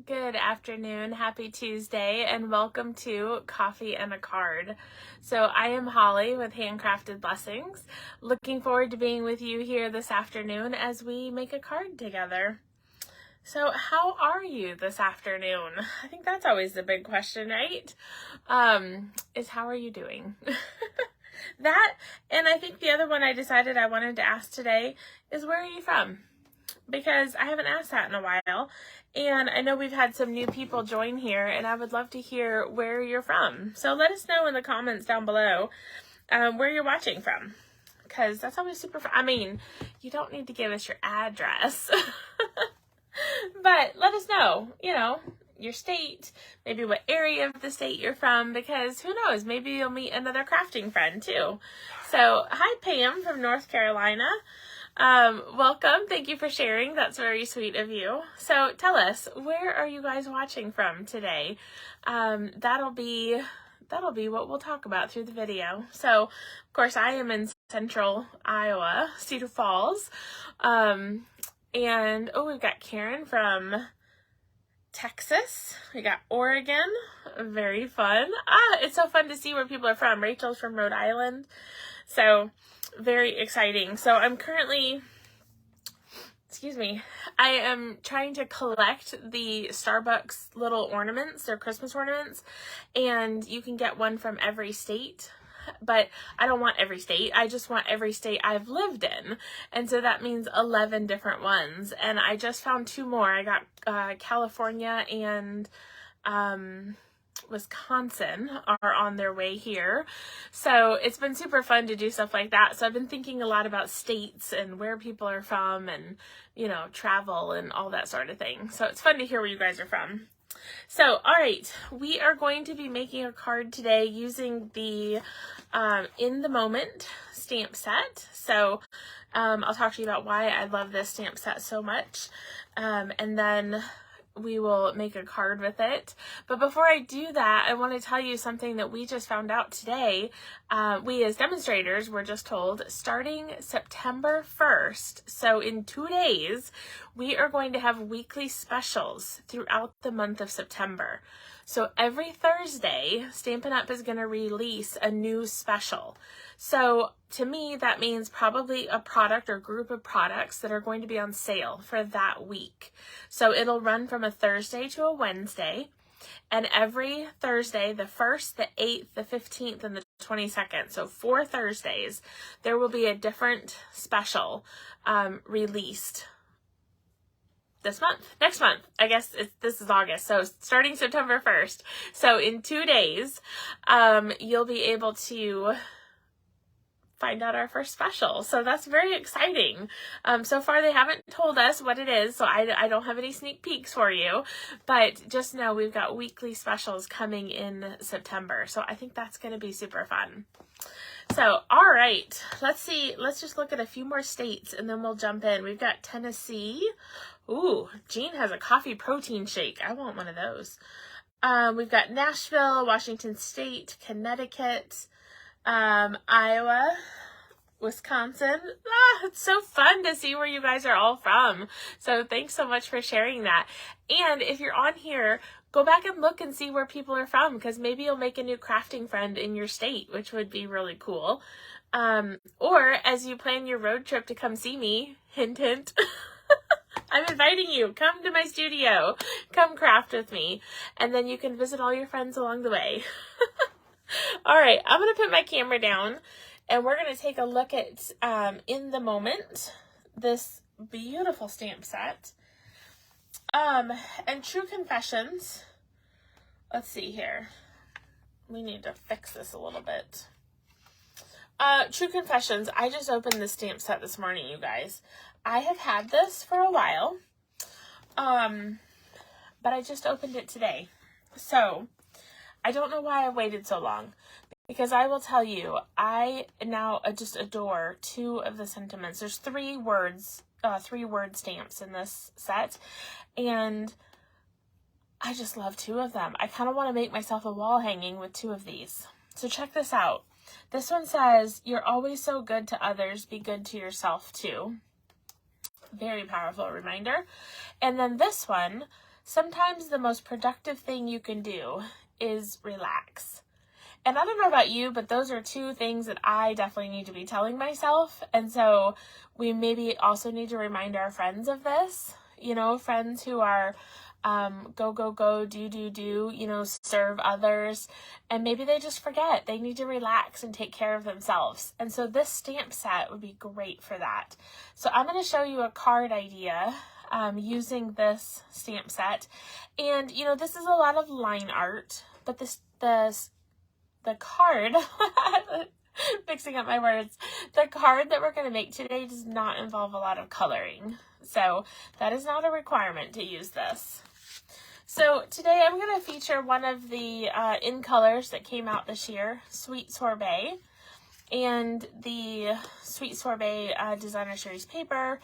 Good afternoon, happy Tuesday, and welcome to Coffee and a Card. So I am Holly with Handcrafted Blessings. Looking forward to being with you here this afternoon as we make a card together. So how are you this afternoon? I think that's always the big question, right? Is how are you doing? That, and I think the other one I decided I wanted to ask today is, where are you from? Because I haven't asked that in a while, and I know we've had some new people join here, and I would love to hear where you're from. So let us know in the comments down below where you're watching from, because that's always super fun. I mean, you don't need to give us your address, but let us know, your state, maybe what area of the state you're from, because who knows, maybe you'll meet another crafting friend too. So hi, Pam from North Carolina. Welcome. Thank you for sharing. That's very sweet of you. So tell us, where are you guys watching from today? That'll be what we'll talk about through the video. So, of course, I am in central Iowa, Cedar Falls. And, we've got Karen from Texas. We got Oregon. Very fun. It's so fun to see where people are from. Rachel's from Rhode Island. So, very exciting. So I'm currently, I am trying to collect the Starbucks little ornaments, their Christmas ornaments, and you can get one from every state, but I don't want every state. I just want every state I've lived in. And so that means 11 different ones. And I just found 2 more. I got California and Wisconsin are on their way here. So it's been super fun to do stuff like that. So I've been thinking a lot about states and where people are from and, travel and all that sort of thing. So it's fun to hear where you guys are from. So, all right, we are going to be making a card today using the In the Moment stamp set. So I'll talk to you about why I love this stamp set so much. And then we will make a card with it. But before I do that, I want to tell you something that we just found out today. We as demonstrators were just told, starting September 1st, so in 2 days, we are going to have weekly specials throughout the month of September. So every Thursday, Stampin' Up! Is going to release a new special. So to me, that means probably a product or group of products that are going to be on sale for that week. So it'll run from a Thursday to a Wednesday. And every Thursday, the 1st, the 8th, the 15th, and the 22nd, so 4 Thursdays, there will be a different special released next month. I guess this is August, so starting September 1st. So in 2 days, you'll be able to find out our first special. So that's very exciting. So far they haven't told us what it is, so I don't have any sneak peeks for you, but just know we've got weekly specials coming in September. So I think that's going to be super fun. So, all right, let's just look at a few more states and then we'll jump in. We've got Tennessee. Ooh, Jean has a coffee protein shake. I want one of those. We've got Nashville, Washington State, Connecticut, Iowa, Wisconsin. It's so fun to see where you guys are all from. So thanks so much for sharing that. And if you're on here, go back and look and see where people are from, because maybe you'll make a new crafting friend in your state, which would be really cool. Or as you plan your road trip to come see me, hint, hint, I'm inviting you. Come to my studio. Come craft with me. And then you can visit all your friends along the way. All right, I'm going to put my camera down and we're going to take a look at In the Moment, this beautiful stamp set. And True Confessions. Let's see here. We need to fix this a little bit. True Confessions. I just opened this stamp set this morning, you guys. I have had this for a while, but I just opened it today. So I don't know why I waited so long, because I will tell you, I now just adore 2 of the sentiments. There's 3 word stamps in this set, and I just love 2 of them. I kind of want to make myself a wall hanging with 2 of these. So check this out. This one says, "You're always so good to others, be good to yourself too." Very powerful reminder. And then this one sometimes the most productive thing you can do is relax. And I don't know about you, but those are two things that I definitely need to be telling myself. And so we maybe also need to remind our friends of this, you know, friends who are go, go, go, do, you know, serve others. And maybe they just forget. They need to relax and take care of themselves. And so this stamp set would be great for that. So I'm going to show you a card idea using this stamp set. And, you know, this is a lot of line art, but the card, mixing up my words, the card that we're going to make today does not involve a lot of coloring. So that is not a requirement to use this. So today I'm going to feature one of the in colors that came out this year, Sweet Sorbet, and the Sweet Sorbet Designer Series paper.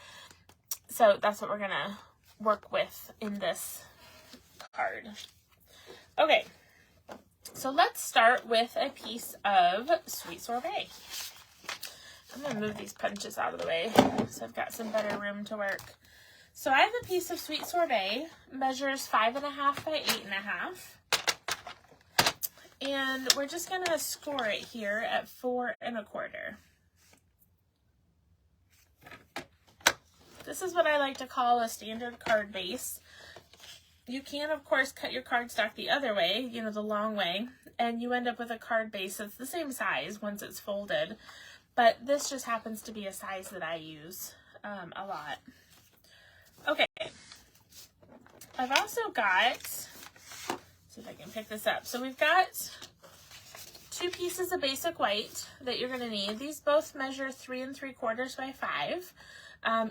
So that's what we're going to work with in this card. Okay. So let's start with a piece of Sweet Sorbet. I'm going to move these punches out of the way so I've got some better room to work. So I have a piece of Sweet Sorbet, measures 5.5 by 8.5. And we're just going to score it here at 4 1/4. This is what I like to call a standard card base. You can, of course, cut your cardstock the other way, you know, the long way, and you end up with a card base that's the same size once it's folded. But this just happens to be a size that I use a lot. Okay. I've also got, let's see if I can pick this up. So we've got 2 pieces of basic white that you're going to need. These both measure 3 3/4 by 5.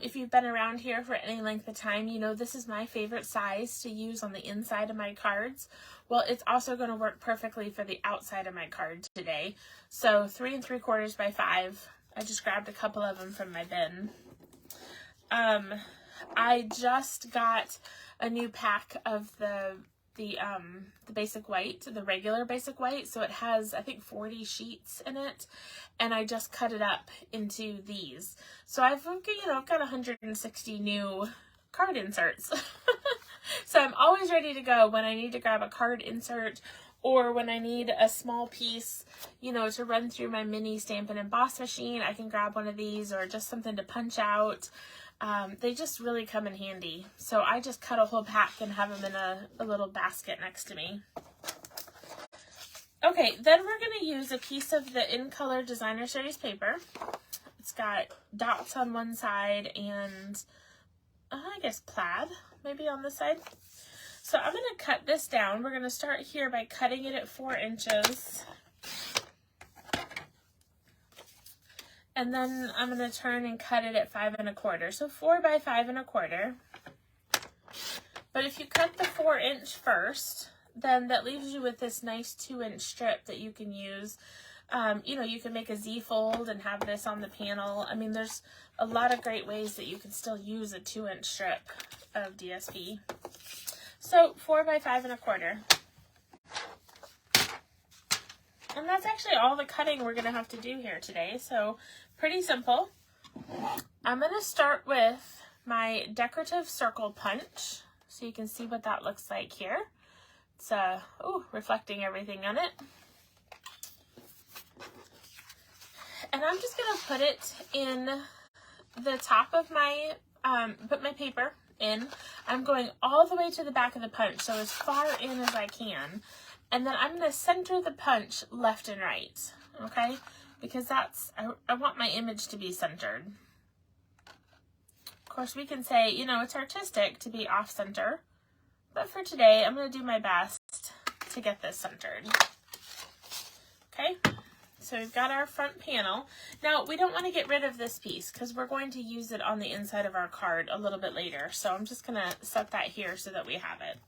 If you've been around here for any length of time, you know this is my favorite size to use on the inside of my cards. Well, it's also going to work perfectly for the outside of my card today. So 3 3/4 by 5. I just grabbed a couple of them from my bin. I just got a new pack of the basic white, the regular basic white. So it has, I think, 40 sheets in it. And I just cut it up into these. So I've got 160 new card inserts. So I'm always ready to go when I need to grab a card insert or when I need a small piece, you know, to run through my mini stamp and emboss machine. I can grab one of these, or just something to punch out. They just really come in handy. So I just cut a whole pack and have them in a little basket next to me. Okay, then we're going to use a piece of the In Color Designer Series paper. It's got dots on one side and I guess plaid maybe on this side. So I'm going to cut this down. We're going to start here by cutting it at 4 inches. And then I'm going to turn and cut it at 5 1/4. So 4 by 5 1/4. But if you cut the 4-inch first, then that leaves you with this nice 2-inch strip that you can use. You know, you can make a Z fold and have this on the panel. I mean, there's a lot of great ways that you can still use a 2-inch strip of DSP. So 4 by 5 1/4. And that's actually all the cutting we're going to have to do here today. So pretty simple. I'm going to start with my decorative circle punch. So you can see what that looks like here. It's reflecting everything on it. And I'm just going to put it in the top of my, put my paper in. I'm going all the way to the back of the punch, so as far in as I can. And then I'm going to center the punch left and right, okay? Because that's, I want my image to be centered. Of course, we can say, you know, it's artistic to be off center. But for today, I'm going to do my best to get this centered. Okay, so we've got our front panel. Now, we don't want to get rid of this piece because we're going to use it on the inside of our card a little bit later. So I'm just going to set that here so that we have it.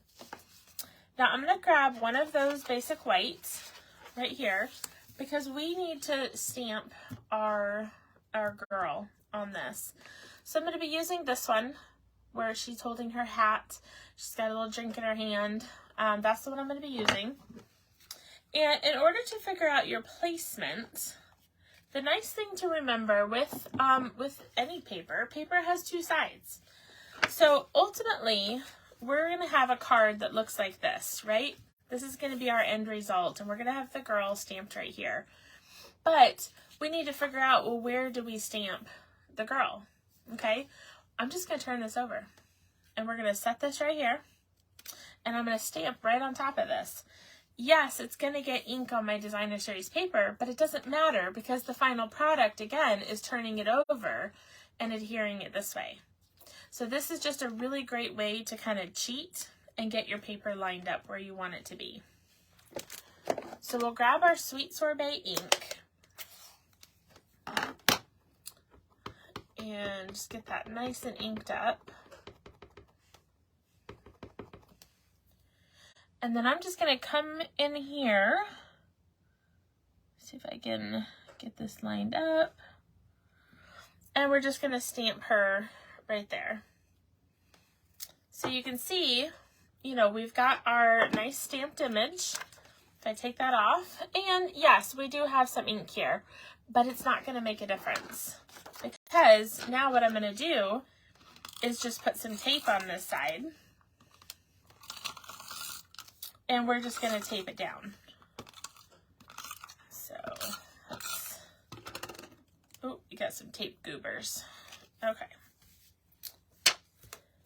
Now, I'm going to grab one of those basic whites right here because we need to stamp our girl on this. So I'm going to be using this one where she's holding her hat. She's got a little drink in her hand. That's the one I'm going to be using. And in order to figure out your placement, the nice thing to remember with any paper has 2 sides. So ultimately, we're going to have a card that looks like this, right? This is going to be our end result, and we're going to have the girl stamped right here. But we need to figure out, well, where do we stamp the girl? Okay, I'm just going to turn this over, and we're going to set this right here, and I'm going to stamp right on top of this. Yes, it's going to get ink on my designer series paper, but it doesn't matter because the final product, again, is turning it over and adhering it this way. So this is just a really great way to kind of cheat and get your paper lined up where you want it to be. So we'll grab our Sweet Sorbet ink and just get that nice and inked up. And then I'm just going to come in here, see if I can get this lined up, and we're just going to stamp her right there. So you can see, you know, we've got our nice stamped image. If I take that off, and yes, we do have some ink here, but it's not going to make a difference because now what I'm going to do is just put some tape on this side. And we're just going to tape it down. So, oh, you got some tape goobers. Okay.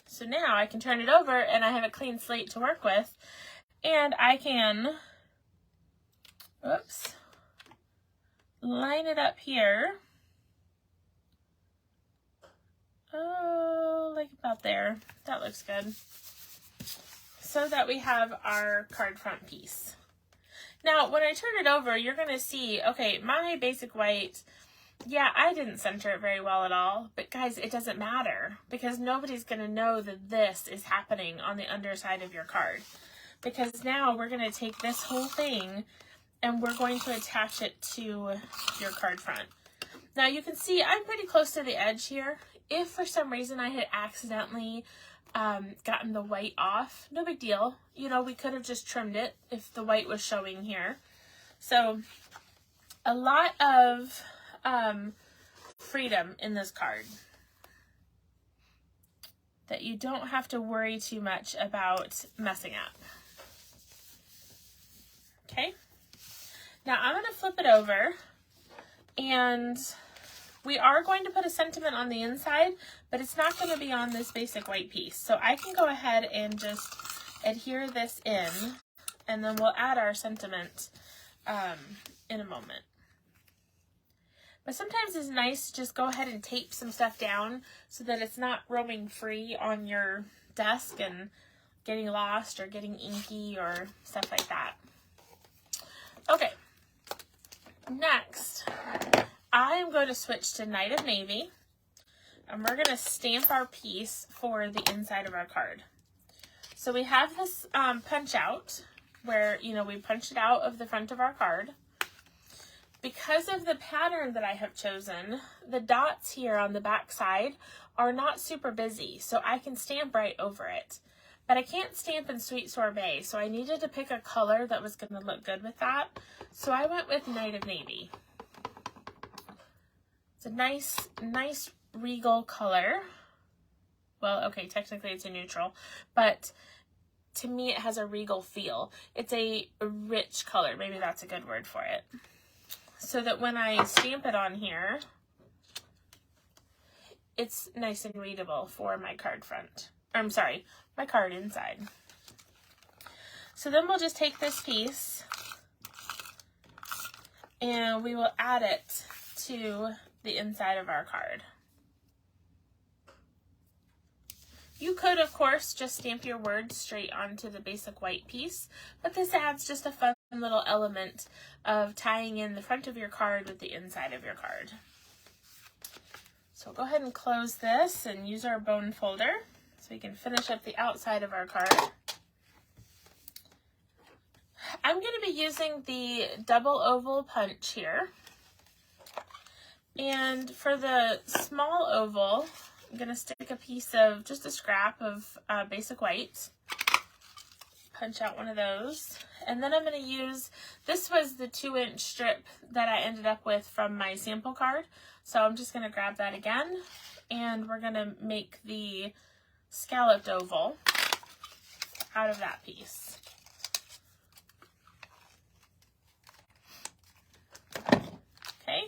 So now I can turn it over and I have a clean slate to work with. And I can, whoops, line it up here. Oh, like about there. That looks good. So that we have our card front piece. Now, when I turn it over, you're going to see, okay, my basic white, yeah, I didn't center it very well at all, but guys, it doesn't matter because nobody's going to know that this is happening on the underside of your card. Because now we're going to take this whole thing and we're going to attach it to your card front. Now, you can see I'm pretty close to the edge here. If for some reason I had accidentally gotten the white off, no big deal. You know, we could have just trimmed it if the white was showing here. So a lot of freedom in this card that you don't have to worry too much about messing up. Okay, now I'm going to flip it over, and we are going to put a sentiment on the inside, but it's not going to be on this basic white piece. So I can go ahead and just adhere this in, and then we'll add our sentiment in a moment. But sometimes it's nice to just go ahead and tape some stuff down so that it's not roaming free on your desk and getting lost or getting inky or stuff like that. Okay, next, I am going to switch to Night of Navy, and we're going to stamp our piece for the inside of our card. So we have this punch out where, you know, we punch it out of the front of our card. Because of the pattern that I have chosen, the dots here on the back side are not super busy, so I can stamp right over it. But I can't stamp in Sweet Sorbet, so I needed to pick a color that was going to look good with that. So I went with Night of Navy. It's a nice regal color. Well, okay, technically it's a neutral, but to me it has a regal feel. It's a rich color. Maybe that's a good word for it. So that when I stamp it on here, it's nice and readable for my card front. I'm sorry, my card inside. So then we'll just take this piece and we will add it to the inside of our card. You could, of course, just stamp your words straight onto the basic white piece, but this adds just a fun little element of tying in the front of your card with the inside of your card. So we'll go ahead and close this and use our bone folder so we can finish up the outside of our card. I'm going to be using the double oval punch here. And for the small oval, I'm going to stick a piece of, just a scrap of basic white. Punch out one of those. And then I'm going to use, this was the 2-inch strip that I ended up with from my sample card. So I'm just going to grab that again. And we're going to make the scalloped oval. out of that piece. Okay.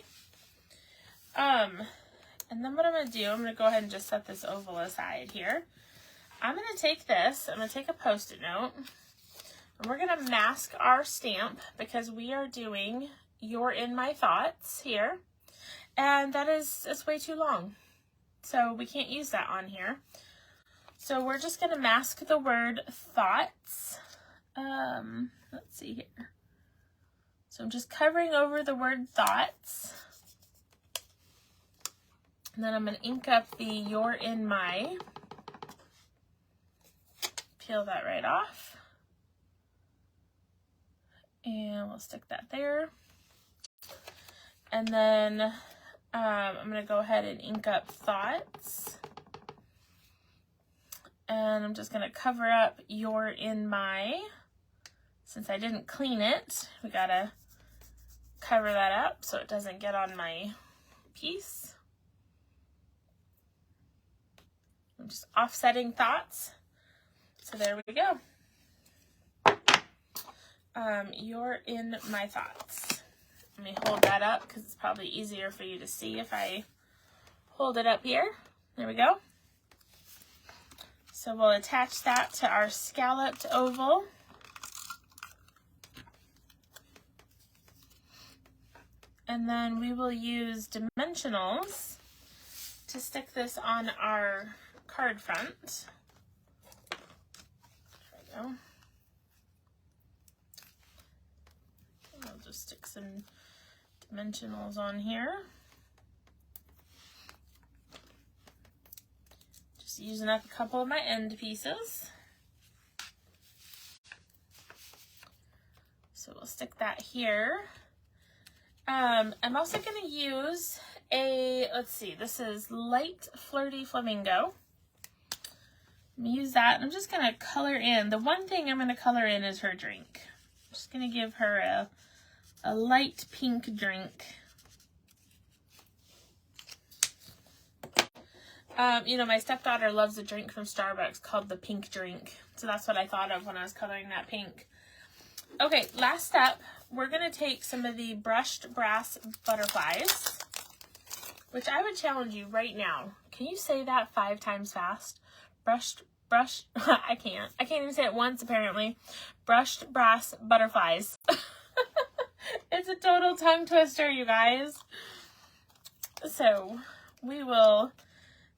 And then what I'm going to do, I'm going to go ahead and just set this oval aside here. I'm going to take this, I'm going to take a Post-it note, and we're going to mask our stamp because we are doing You're in My Thoughts here. And it's way too long. So we can't use that on here. So we're just going to mask the word thoughts. Let's see here. So I'm just covering over the word thoughts. And then I'm going to ink up the You're in My. Peel that right off. And we'll stick that there. And then I'm going to go ahead and ink up thoughts. And I'm just going to cover up You're in My. Since I didn't clean it, we got to cover that up so it doesn't get on my piece. I'm just offsetting thoughts. So there we go. You're in My Thoughts. Let me hold that up because it's probably easier for you to see if I hold it up here. There we go. So we'll attach that to our scalloped oval. And then we will use dimensionals to stick this on our card front. There we go. I'll just stick some dimensionals on here. Just using up a couple of my end pieces. So we'll stick that here. I'm also going to use let's see, this is Light Flirty Flamingo. I'm going to use that, and I'm just going to color in. The one thing I'm going to color in is her drink. I'm just going to give her a light pink drink. You know, my stepdaughter loves a drink from Starbucks called the pink drink. So that's what I thought of when I was coloring that pink. Okay, last step, we're going to take some of the brushed brass butterflies, which I would challenge you right now. Can you say that 5 times fast? Brushed, I can't even say it once apparently. Brushed brass butterflies. It's a total tongue twister, you guys. So we will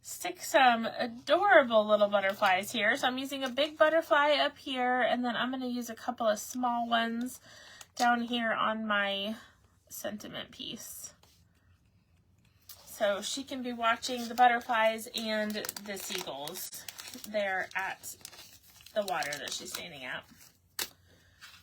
stick some adorable little butterflies here. So I'm using a big butterfly up here, and then I'm going to use a couple of small ones down here on my sentiment piece. So she can be watching the butterflies and the seagulls there at the water that she's standing at.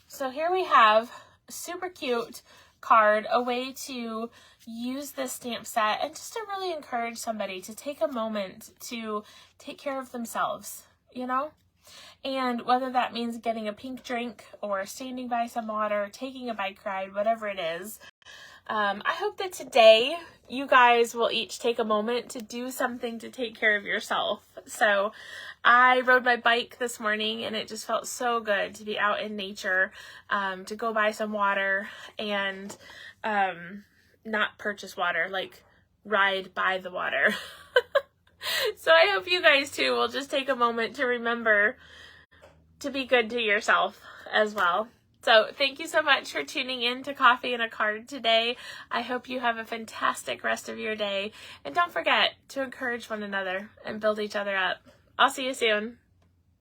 So here we have a super cute card, a way to use this stamp set and just to really encourage somebody to take a moment to take care of themselves, you know? And whether that means getting a pink drink or standing by some water, taking a bike ride, whatever it is, I hope that today you guys will each take a moment to do something to take care of yourself. So I rode my bike this morning and it just felt so good to be out in nature, to go buy some water and not purchase water, like ride by the water. So I hope you guys too will just take a moment to remember to be good to yourself as well. So thank you so much for tuning in to Coffee and a Card today. I hope you have a fantastic rest of your day. And don't forget to encourage one another and build each other up. I'll see you soon.